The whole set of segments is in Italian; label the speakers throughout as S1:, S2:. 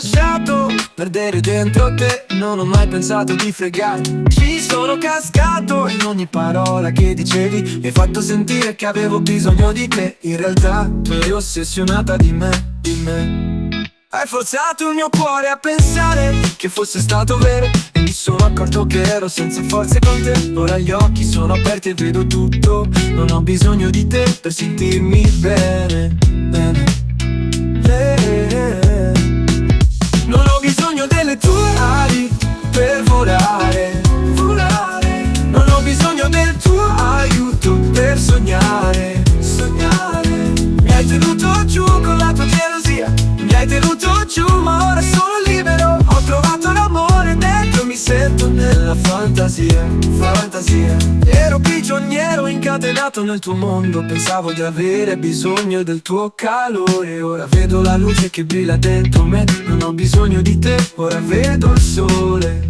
S1: lasciato perdere dentro te, non ho mai pensato di fregare. Ci sono cascato in ogni parola che dicevi, mi hai fatto sentire che avevo bisogno di te. In realtà tu eri ossessionata di me, di me. Hai forzato il mio cuore a pensare che fosse stato vero, e mi sono accorto che ero senza forze con te. Ora gli occhi sono aperti e vedo tutto, non ho bisogno di te per sentirmi bene, bene. Non ho bisogno delle tue ali per volare, volare. Non ho bisogno del tuo aiuto per sognare, sognare. Mi hai tenuto giù con la tua gelosia, mi hai tenuto giù ma ora sono libero. Ho trovato l'amore dentro, mi sento nella fantasia, fantasia. Ero prigioniero incatenato nel tuo mondo, pensavo di avere bisogno del tuo calore. Ora vedo la luce che brilla dentro me, non ho bisogno di te, ora vedo il sole.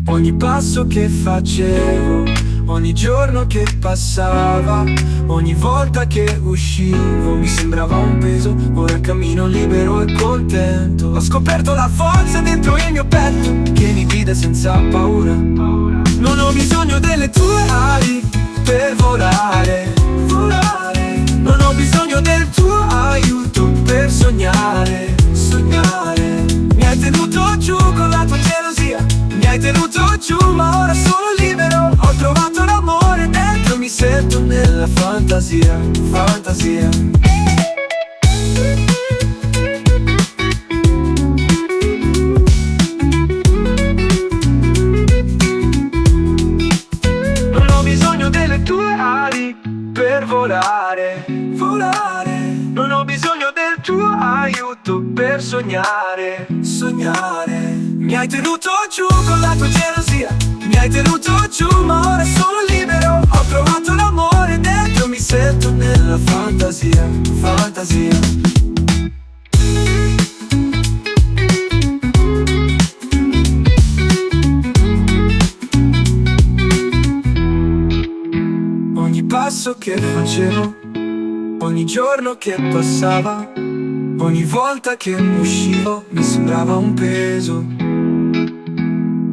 S1: Ogni passo che facevo, ogni giorno che passava, ogni volta che uscivo mi sembrava un peso. Ora cammino libero e contento. Ho scoperto la forza dentro il mio petto che mi guida senza paura. Non ho bisogno delle tue ali per volare, volare. Non ho bisogno del tuo aiuto per sognare, sognare. Mi hai tenuto giù con la tua gelosia, mi hai tenuto giù ma ora sono libero. Ho trovato l'amore dentro, mi sento nella fantasia, fantasia. Non ho bisogno delle tue ali per volare, volare. Non ho bisogno del tuo aiuto per sognare, sognare. Mi hai tenuto giù con la tua gelosia, mi hai tenuto giù ma ora sono libero. Ho trovato l'amore dentro, mi sento nella fantasia, fantasia. Ogni passo che facevo, ogni giorno che passava, ogni volta che uscivo mi sembrava un peso.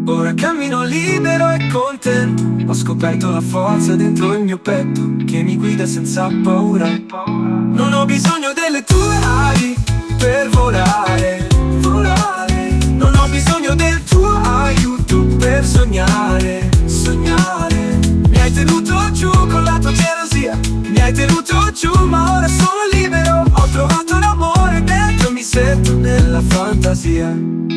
S1: Ora cammino libero e contento, ho scoperto la forza dentro il mio petto che mi guida senza paura. Non ho bisogno delle tue ali per volare, volare. Non ho bisogno del tuo aiuto per sognare, sognare. Mi hai tenuto giù con la tua gelosia, mi hai tenuto giù ma ora sono libero. Ho trovato l'amore dentro, mi sento nella fantasia.